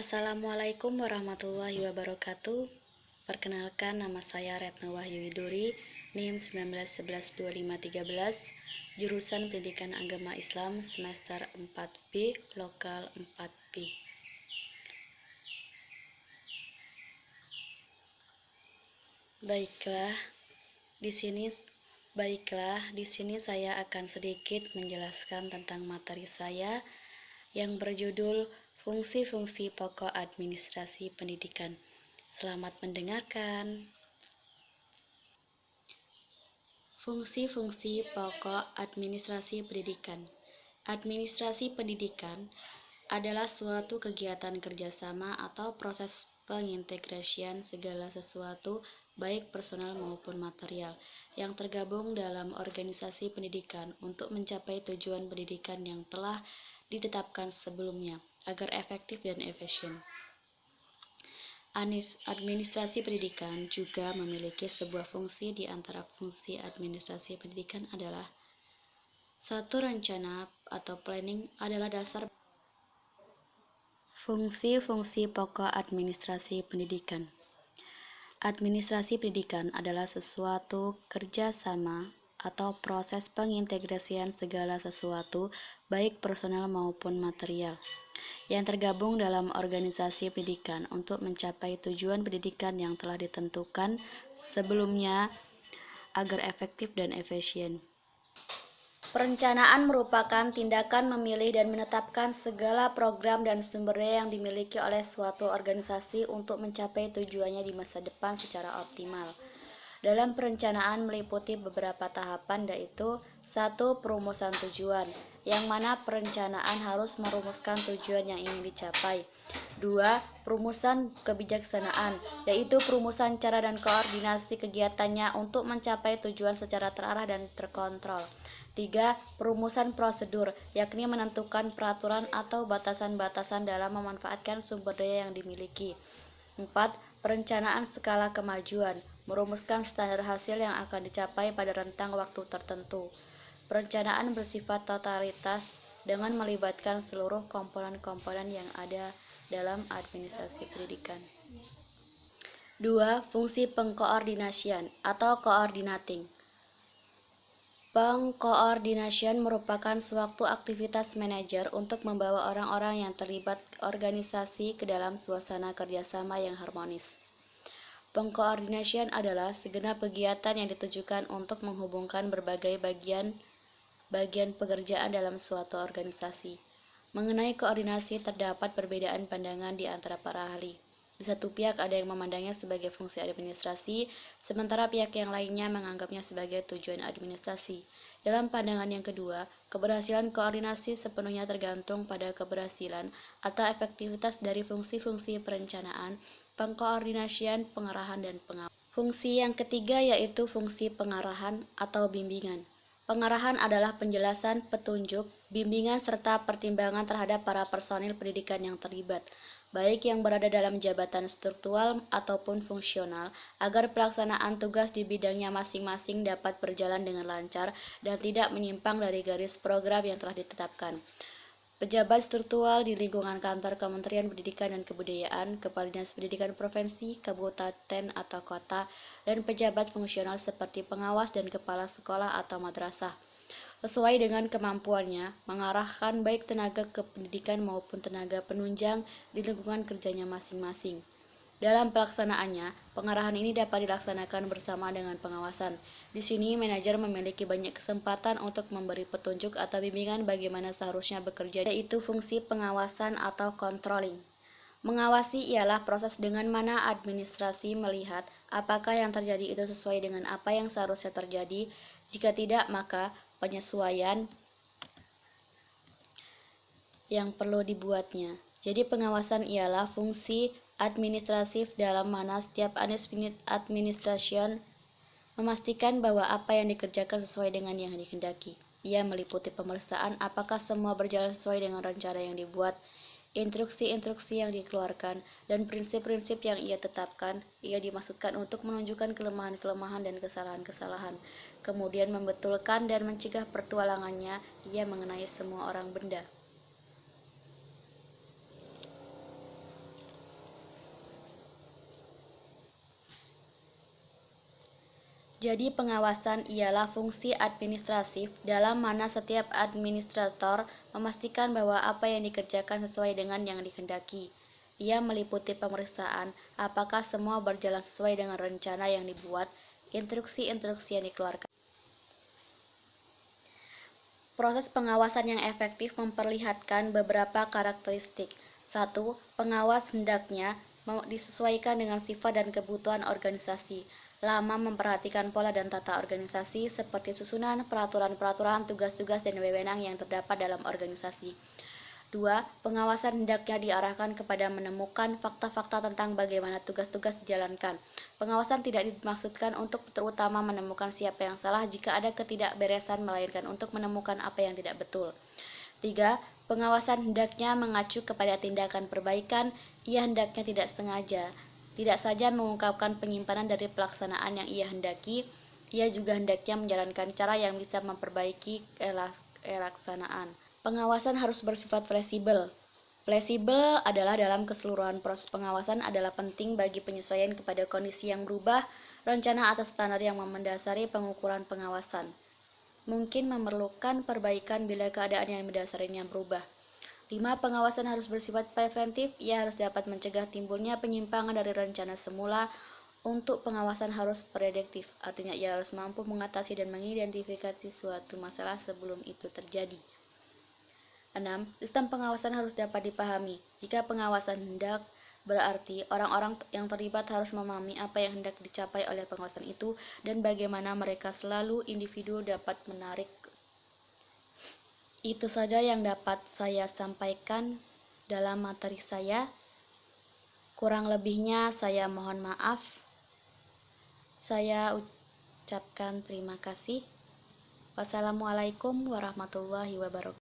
Assalamualaikum warahmatullahi wabarakatuh. Perkenalkan, nama saya Retno Wahyu Widuri, NIM 19112513, jurusan Pendidikan Agama Islam semester 4B, lokal 4B. Di sini saya akan sedikit menjelaskan tentang materi saya yang berjudul Fungsi-fungsi pokok administrasi pendidikan. Selamat mendengarkan. Fungsi-fungsi pokok administrasi pendidikan. Administrasi pendidikan adalah suatu kegiatan kerjasama atau proses pengintegrasian segala sesuatu, baik personal maupun material, yang tergabung dalam organisasi pendidikan untuk mencapai tujuan pendidikan yang telah ditetapkan sebelumnya, agar efektif dan efisien. Administrasi pendidikan juga memiliki sebuah fungsi. Di antara fungsi administrasi pendidikan adalah: satu, rencana atau planning adalah dasar. Fungsi-fungsi pokok administrasi pendidikan. Administrasi pendidikan adalah sesuatu kerjasama atau proses pengintegrasian segala sesuatu, baik personal maupun material, yang tergabung dalam organisasi pendidikan untuk mencapai tujuan pendidikan yang telah ditentukan sebelumnya, agar efektif dan efisien. Perencanaan merupakan tindakan memilih dan menetapkan segala program dan sumber daya yang dimiliki oleh suatu organisasi untuk mencapai tujuannya di masa depan secara optimal. Dalam perencanaan meliputi beberapa tahapan, yaitu: 1. Perumusan tujuan, yang mana perencanaan harus merumuskan tujuan yang ingin dicapai. 2. Perumusan kebijaksanaan, yaitu perumusan cara dan koordinasi kegiatannya untuk mencapai tujuan secara terarah dan terkontrol. 3. Perumusan prosedur, yakni menentukan peraturan atau batasan-batasan dalam memanfaatkan sumber daya yang dimiliki. 4. Perencanaan skala kemajuan, merumuskan standar hasil yang akan dicapai pada rentang waktu tertentu. Perencanaan bersifat totalitas dengan melibatkan seluruh komponen-komponen yang ada dalam administrasi pendidikan. 2. Fungsi pengkoordinasian atau coordinating. Pengkoordinasian merupakan suatu aktivitas manajer untuk membawa orang-orang yang terlibat organisasi ke dalam suasana kerjasama yang harmonis. Pengkoordinasian adalah segenap kegiatan yang ditujukan untuk menghubungkan berbagai bagian pekerjaan dalam suatu organisasi. Mengenai koordinasi, terdapat perbedaan pandangan di antara para ahli. Di satu pihak ada yang memandangnya sebagai fungsi administrasi, sementara pihak yang lainnya menganggapnya sebagai tujuan administrasi. Dalam pandangan yang kedua, keberhasilan koordinasi sepenuhnya tergantung pada keberhasilan atau efektivitas dari fungsi-fungsi perencanaan, pengkoordinasian, pengarahan, dan pengawasan. Fungsi yang ketiga yaitu fungsi pengarahan atau bimbingan. Pengarahan adalah penjelasan, petunjuk, bimbingan, serta pertimbangan terhadap para personil pendidikan yang terlibat, baik yang berada dalam jabatan struktural ataupun fungsional, agar pelaksanaan tugas di bidangnya masing-masing dapat berjalan dengan lancar dan tidak menyimpang dari garis program yang telah ditetapkan. Pejabat struktural di lingkungan kantor Kementerian Pendidikan dan Kebudayaan, Kepala Dinas Pendidikan Provinsi, Kabupaten atau Kota, dan pejabat fungsional seperti pengawas dan kepala sekolah atau madrasah, sesuai dengan kemampuannya, mengarahkan baik tenaga kependidikan maupun tenaga penunjang di lingkungan kerjanya masing-masing. Dalam pelaksanaannya, pengarahan ini dapat dilaksanakan bersama dengan pengawasan. Di sini, manajer memiliki banyak kesempatan untuk memberi petunjuk atau bimbingan bagaimana seharusnya bekerja, yaitu fungsi pengawasan atau controlling. Mengawasi ialah proses dengan mana administrasi melihat apakah yang terjadi itu sesuai dengan apa yang seharusnya terjadi. Jika tidak, maka penyesuaian yang perlu dibuatnya. Jadi pengawasan ialah fungsi administratif dalam mana setiap administration memastikan bahwa apa yang dikerjakan sesuai dengan yang dikehendaki. Ia meliputi pemeriksaan apakah semua berjalan sesuai dengan rencana yang dibuat, instruksi-instruksi yang dikeluarkan, dan prinsip-prinsip yang ia tetapkan. Ia dimaksudkan untuk menunjukkan kelemahan-kelemahan dan kesalahan-kesalahan, kemudian membetulkan dan mencegah pertualangannya. Ia mengenai semua orang benda. Jadi pengawasan ialah fungsi administratif dalam mana setiap administrator memastikan bahwa apa yang dikerjakan sesuai dengan yang dikehendaki. Ia meliputi pemeriksaan apakah semua berjalan sesuai dengan rencana yang dibuat, instruksi-instruksi yang dikeluarkan. Proses pengawasan yang efektif memperlihatkan beberapa karakteristik. 1. Pengawas hendaknya disesuaikan dengan sifat dan kebutuhan organisasi. Lama memperhatikan pola dan tata organisasi seperti susunan, peraturan-peraturan, tugas-tugas, dan wewenang yang terdapat dalam organisasi. 2. Pengawasan hendaknya diarahkan kepada menemukan fakta-fakta tentang bagaimana tugas-tugas dijalankan. Pengawasan tidak dimaksudkan untuk terutama menemukan siapa yang salah jika ada ketidakberesan, melainkan untuk menemukan apa yang tidak betul. 3. Pengawasan hendaknya mengacu kepada tindakan perbaikan. Ia hendaknya tidak saja mengungkapkan penyimpanan dari pelaksanaan yang ia hendaki, ia juga hendaknya menjalankan cara yang bisa memperbaiki pelaksanaan. Pengawasan harus bersifat fleksibel. Fleksibel adalah dalam keseluruhan proses pengawasan adalah penting bagi penyesuaian kepada kondisi yang berubah, rencana atas standar yang mendasari pengukuran pengawasan. Mungkin memerlukan perbaikan bila keadaan yang mendasarinya berubah. 5. Pengawasan harus bersifat preventif. Ia harus dapat mencegah timbulnya penyimpangan dari rencana semula. Untuk pengawasan harus prediktif, artinya ia harus mampu mengatasi dan mengidentifikasi suatu masalah sebelum itu terjadi. 6. Sistem pengawasan harus dapat dipahami. Jika pengawasan hendak, berarti orang-orang yang terlibat harus memahami apa yang hendak dicapai oleh pengawasan itu dan bagaimana mereka selalu individu dapat menarik. Itu saja yang dapat saya sampaikan dalam materi saya. Kurang lebihnya saya mohon maaf. Saya ucapkan terima kasih. Wassalamualaikum warahmatullahi wabarakatuh.